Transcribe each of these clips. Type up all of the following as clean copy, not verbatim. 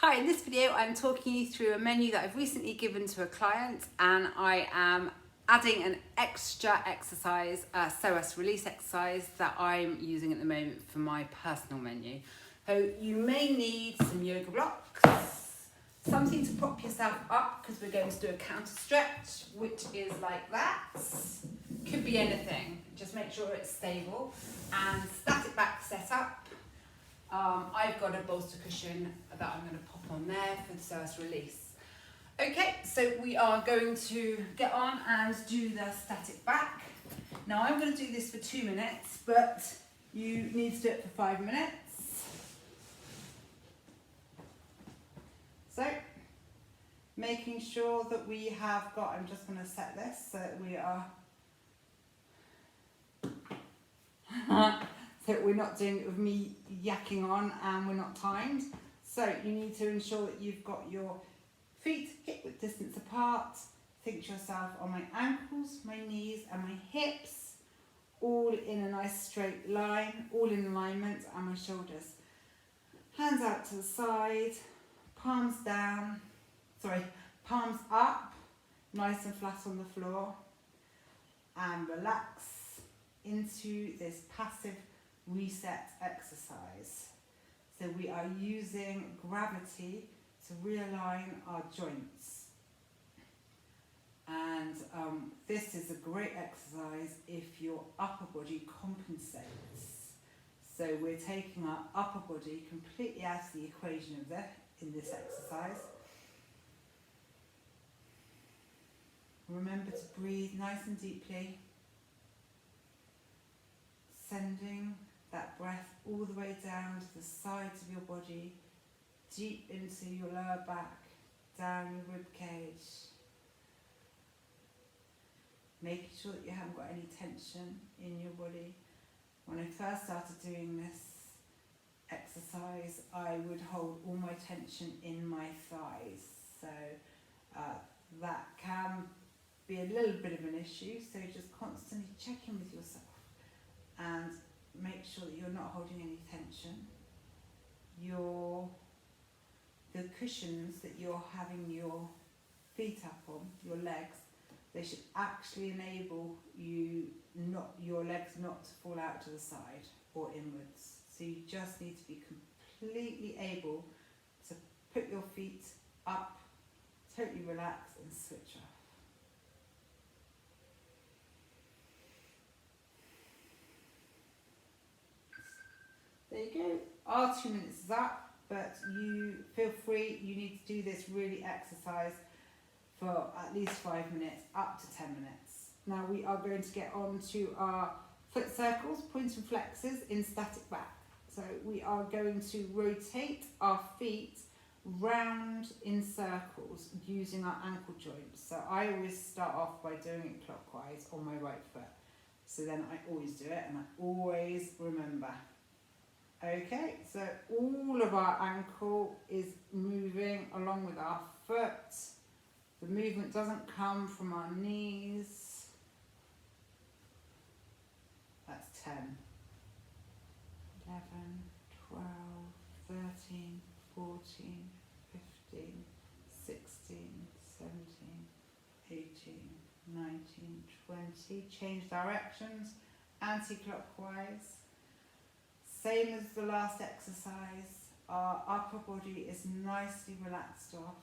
Hi, in this video I'm talking you through a menu that I've recently given to a client, and I am adding an extra exercise, a Psoas release exercise that I'm using at the moment for my personal menu. So you may need some yoga blocks, something to prop yourself up because we're going to do a counter stretch, which is like that. Could be anything, just make sure it's stable, and static back set up. I've got a bolster cushion that I'm going to pop on there for the Psoas release. Okay, so we are going to get on and do the static back. Now I'm going to do this for 2 minutes, but you need to do it for 5 minutes. So, making sure that we have got, I'm just going to set this so that we are so we're not doing it with me yakking on and we're not timed. So you need to ensure that you've got your feet hip width distance apart. Think to yourself, on my ankles, my knees and my hips, all in a nice straight line, all in alignment, and my shoulders. Hands out to the side, palms down, palms up, nice and flat on the floor, and relax into this passive reset exercise. So we are using gravity to realign our joints, and this is a great exercise if your upper body compensates. So we're taking our upper body completely out of the equation in this exercise. Remember to breathe nice and deeply, sending that breath all the way down to the sides of your body, deep into your lower back, down your rib cage. Making sure that you haven't got any tension in your body. When I first started doing this exercise, I would hold all my tension in my thighs. So that can be a little bit of an issue. So just constantly check in with yourself and make sure that you're not holding any tension. The cushions that you're having your feet up on, your legs, they should actually enable your legs not to fall out to the side or inwards. So you just need to be completely able to put your feet up, totally relax and switch off. There you go. Our 2 minutes is up, but you feel free. You need to do this really exercise for at least 5 minutes, up to 10 minutes. Now we are going to get on to our foot circles, points and flexors in static back. So we are going to rotate our feet round in circles using our ankle joints. So I always start off by doing it clockwise on my right foot. So then I always do it and I always remember. Okay, so all of our ankle is moving along with our foot. The movement doesn't come from our knees. That's 10, 11, 12, 13, 14, 15, 16, 17, 18, 19, 20. Change directions, anti-clockwise. Same as the last exercise, our upper body is nicely relaxed off.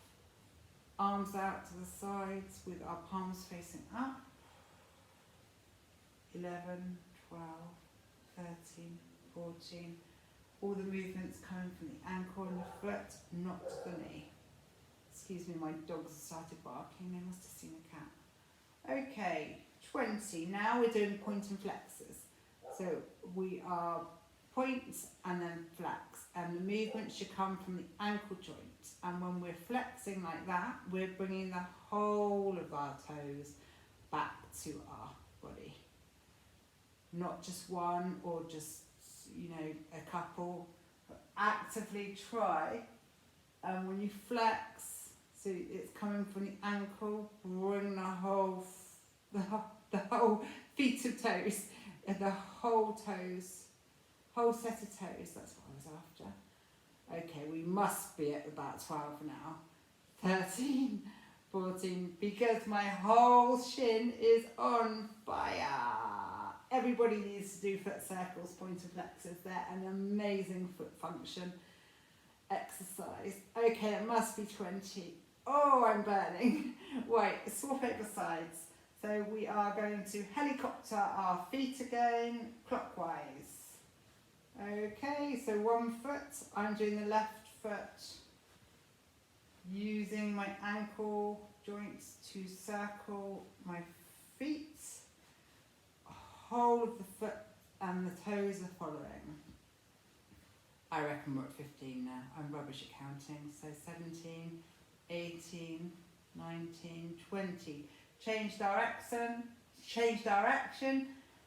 Arms out to the sides with our palms facing up. 11, 12, 13, 14. All the movements coming from the ankle and the foot, not the knee. Excuse me, my dogs have started barking, they must have seen a cat. Okay, 20. Now we're doing point and flexors. So we are points and then flex, and the movement should come from the ankle joint, and when we're flexing like that, we're bringing the whole of our toes back to our body, not just one or just a couple, but actively try. And when you flex, so it's coming from the ankle, bring the whole feet of toes, the whole set of toes, that's what I was after. Okay, we must be at about 12 now. 13, 14, because my whole shin is on fire. Everybody needs to do foot circles, pointer flexors. They're an amazing foot function exercise. Okay, it must be 20. Oh, I'm burning. Right, swap over sides. So we are going to helicopter our feet again, clockwise. Okay, so one foot, I'm doing the left foot, using my ankle joints to circle my feet. Whole of the foot and the toes are following. I reckon we're at 15 now. I'm rubbish at counting. So 17, 18, 19, 20. Change direction,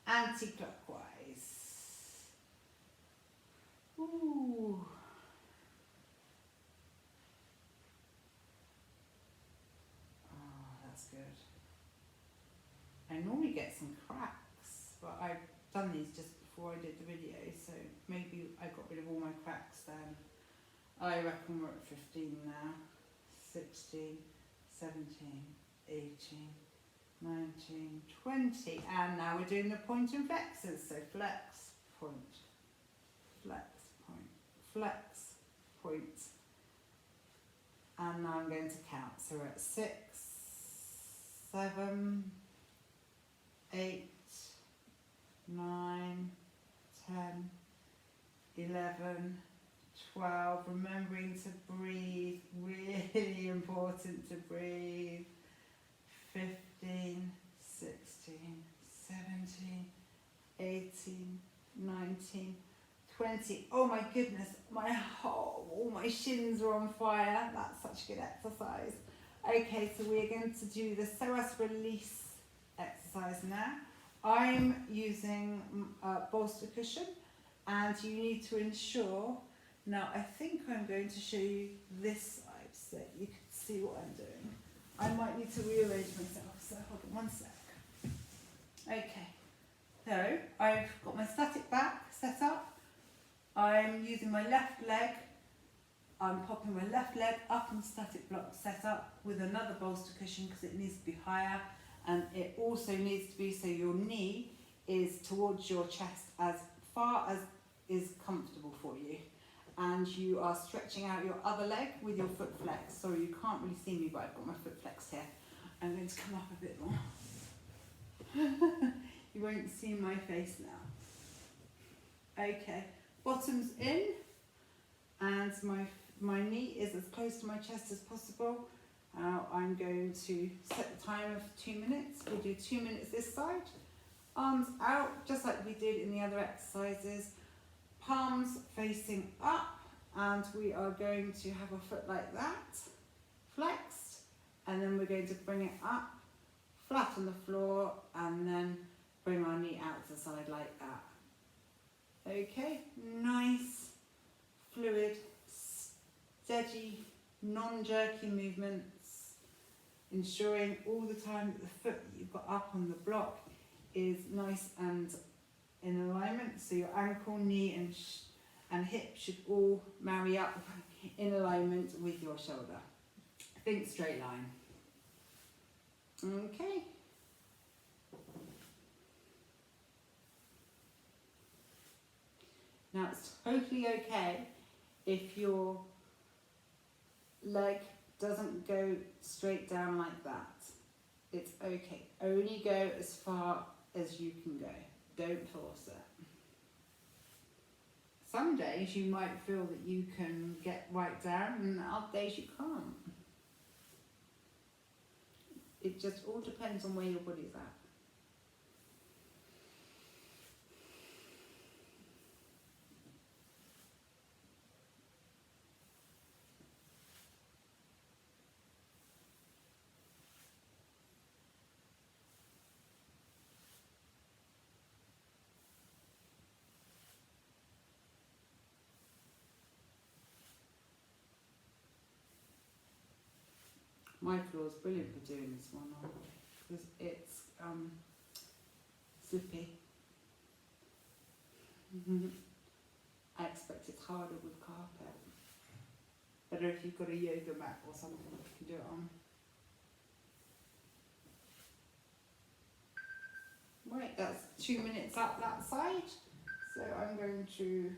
anti-clockwise. Ooh. Oh, that's good. I normally get some cracks, but I've done these just before I did the video, so maybe I got rid of all my cracks then. I reckon we're at 15 now. 16, 17, 18, 19, 20. And now we're doing the point and flexors. So flex, point, flex, point, flex, point. And now I'm going to count. So we're at 6, 7, 8, 9, 10, 11, 12. Remembering to breathe, really important to breathe. 15, 16, 17, 18, 19, 20. Oh my goodness, all my shins are on fire. That's such a good exercise. Okay, so we're going to do the psoas release exercise now. I'm using a bolster cushion, and you need to ensure, now I think I'm going to show you this side so that you can see what I'm doing. I might need to rearrange myself, so hold on one sec. Okay, so I've got my static back set up. I'm using my left leg. I'm popping my left leg up on static block set up with another bolster cushion because it needs to be higher, and it also needs to be so your knee is towards your chest as far as is comfortable for you. And you are stretching out your other leg with your foot flex. Sorry, you can't really see me, but I've got my foot flexed here. I'm going to come up a bit more. You won't see my face now. Okay, bottom's in, and my knee is as close to my chest as possible. I'm going to set the timer for 2 minutes. We'll do 2 minutes this side. Arms out, just like we did in the other exercises. Palms facing up, and we are going to have a foot like that, flexed, and then we're going to bring it up, flat on the floor, and then bring our knee out to the side like that. Okay, nice, fluid, steady, non-jerky movements, ensuring all the time that the foot that you've got up on the block is nice and in alignment, so your ankle, knee and hip should all marry up in alignment with your shoulder. Think straight line. Okay. Now it's totally okay if your leg doesn't go straight down like that. It's okay. Only go as far as you can go. Don't force it. Some days you might feel that you can get right down, and other days you can't. It just all depends on where your body's at. My floor is brilliant for doing this one on because it's slippy. I expect it's harder with carpet. Better if you've got a yoga mat or something you can do it on. Right, that's 2 minutes up that side. So I'm going to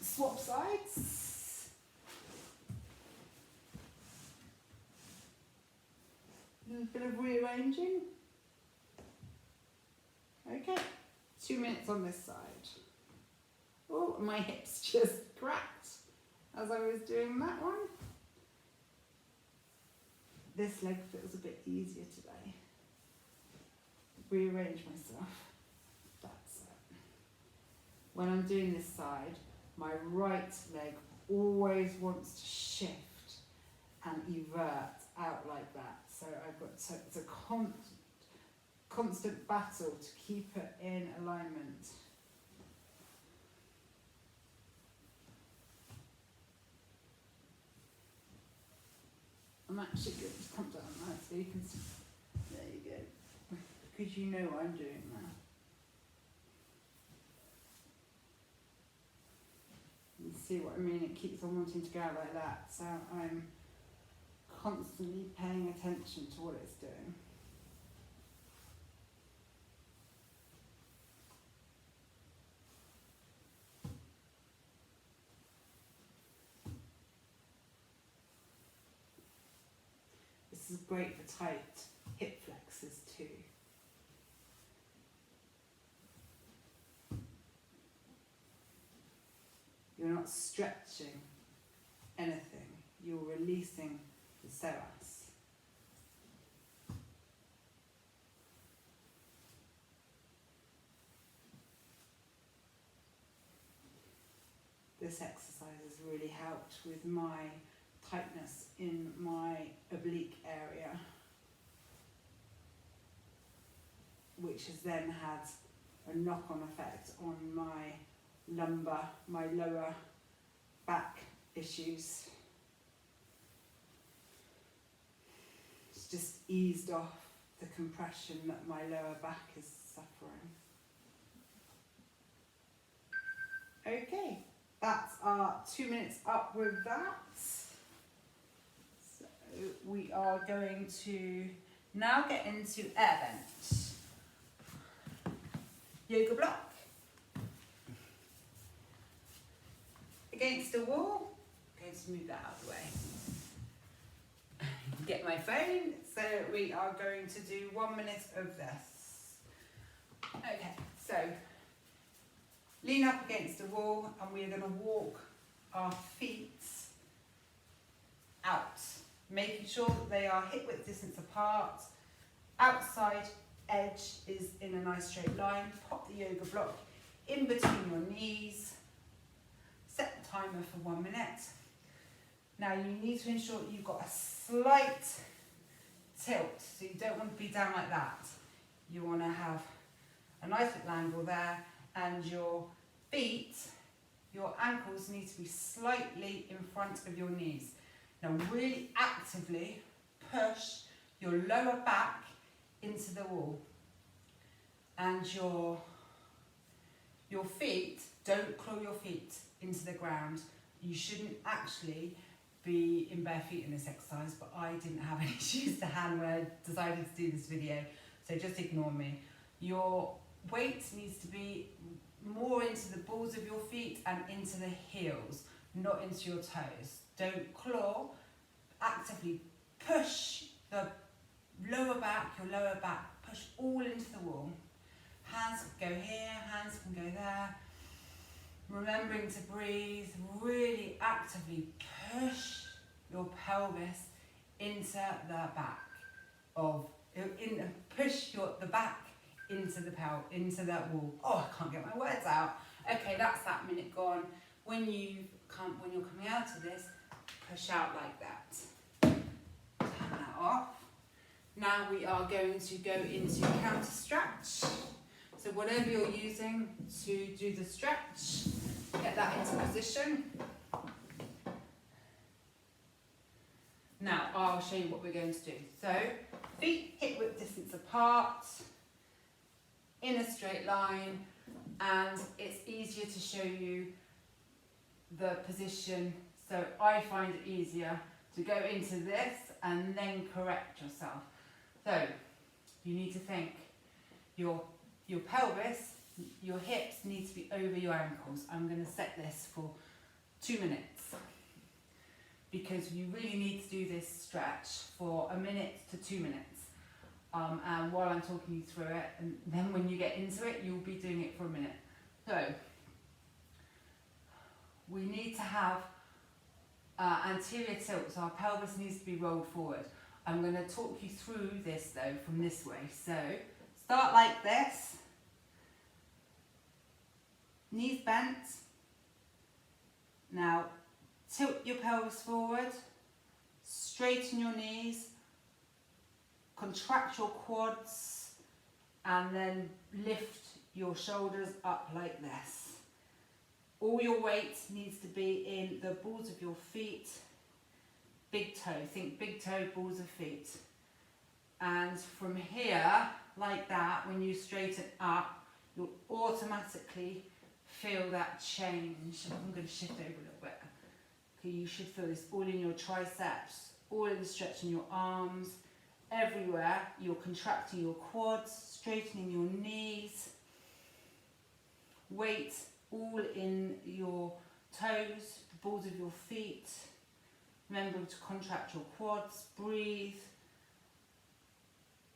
swap sides. A bit of rearranging. Okay, 2 minutes on this side. Oh, my hips just cracked as I was doing that one. This leg feels a bit easier today. Rearrange myself. That's it. When I'm doing this side, my right leg always wants to shift and evert out like that. So it's a constant battle to keep it in alignment. I'm actually going to come down there so you can see. There you go. Because you know what I'm doing now. You see what I mean? It keeps on wanting to go out like that. So I'm constantly paying attention to what it's doing. This is great for tight hip flexors too. You're not stretching anything, you're releasing the psoas. This exercise has really helped with my tightness in my oblique area, which has then had a knock-on effect on my lumbar, my lower back issues. It's just eased off the compression that my lower back is suffering. Okay, that's our 2 minutes up with that. So we are going to now get into Airbench. Yoga block. Against the wall. I'm going to move that out of the way. Get my phone. So we are going to do 1 minute of this. Okay, so lean up against the wall and we are going to walk our feet out, making sure that they are hip width distance apart. Outside edge is in a nice straight line. Pop the yoga block in between your knees. Set the timer for 1 minute. Now you need to ensure that you've got a slight tilt, so you don't want to be down like that. You want to have a nice little angle there, and your feet, your ankles need to be slightly in front of your knees. Now really actively push your lower back into the wall, and your feet, don't claw your feet into the ground. You shouldn't actually be in bare feet in this exercise, but I didn't have any shoes to hand when I decided to do this video, so just ignore me. Your weight needs to be more into the balls of your feet and into the heels, not into your toes. Don't claw, actively push the lower back, your lower back, push all into the wall. Hands can go here, hands can go there. Remembering to breathe, really actively push your pelvis into the back of, push the back into that wall. Oh, I can't get my words out. Okay, that's that minute gone. When you're coming out of this, push out like that. Turn that off. Now we are going to go into counter stretch. So whatever you're using to do the stretch, get that into position. Now I'll show you what we're going to do. So feet hip width distance apart, in a straight line, and it's easier to show you the position. So I find it easier to go into this and then correct yourself. So you need to think your pelvis, your hips need to be over your ankles. I'm going to set this for 2 minutes because you really need to do this stretch for 1 minute to 2 minutes. And while I'm talking you through it, and then when you get into it, you'll be doing it for 1 minute. So we need to have anterior tilt, so our pelvis needs to be rolled forward. I'm going to talk you through this though from this way. So start like this, knees bent. Now tilt your pelvis forward, straighten your knees, contract your quads, and then lift your shoulders up like this. All your weight needs to be in the balls of your feet. Big toe, think big toe, balls of feet. And from here, like that, when you straighten up, you'll automatically feel that change. I'm going to shift over a little bit. Okay, you should feel this all in your triceps, all in the stretch in your arms, everywhere. You're contracting your quads, straightening your knees. Weight all in your toes, the balls of your feet. Remember to contract your quads, breathe.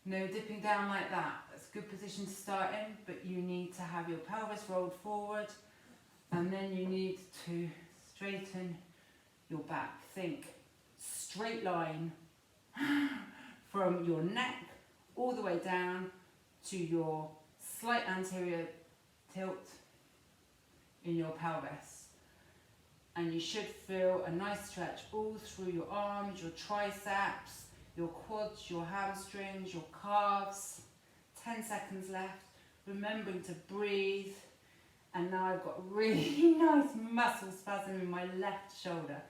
No dipping down like that. That's a good position to start in, but you need to have your pelvis rolled forward, and then you need to straighten your back. Think straight line from your neck all the way down to your slight anterior tilt in your pelvis. And you should feel a nice stretch all through your arms, your triceps, your quads, your hamstrings, your calves. 10 seconds left. Remembering to breathe. And now I've got a really nice muscle spasm in my left shoulder.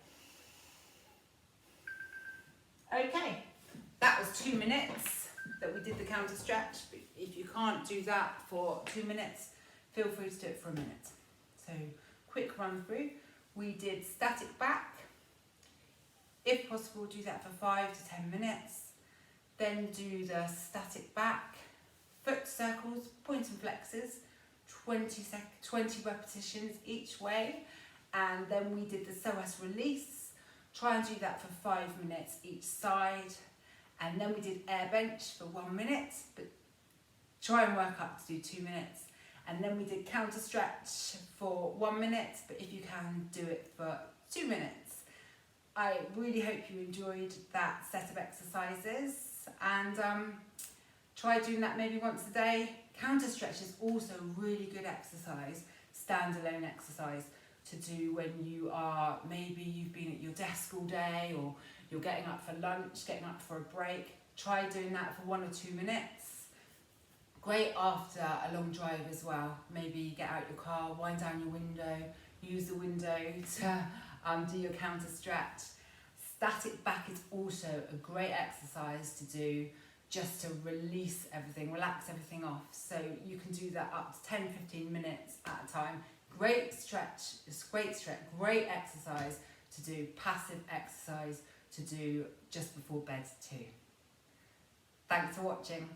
Okay, that was 2 minutes that we did the counter stretch. If you can't do that for 2 minutes, feel free to do it for 1 minute. So, quick run through. We did static back. If possible, do that for 5 to 10 minutes. Then do the static back, foot circles, points and flexes, 20 repetitions each way. And then we did the Psoas release. Try and do that for 5 minutes each side. And then we did Airbench for 1 minute, but try and work up to do 2 minutes. And then we did counter stretch for 1 minute, but if you can, do it for 2 minutes. I really hope you enjoyed that set of exercises, and try doing that maybe once a day. Counter stretch is also a really good exercise, standalone exercise to do when you are, maybe you've been at your desk all day, or you're getting up for lunch, getting up for a break. Try doing that for 1 or 2 minutes. Great after a long drive as well. Maybe get out your car, wind down your window, use the window to do your counter stretch. Static back is also a great exercise to do just to release everything, relax everything off. So you can do that up to 10-15 minutes at a time. Great stretch, great exercise to do, passive exercise to do just before bed too. Thanks for watching.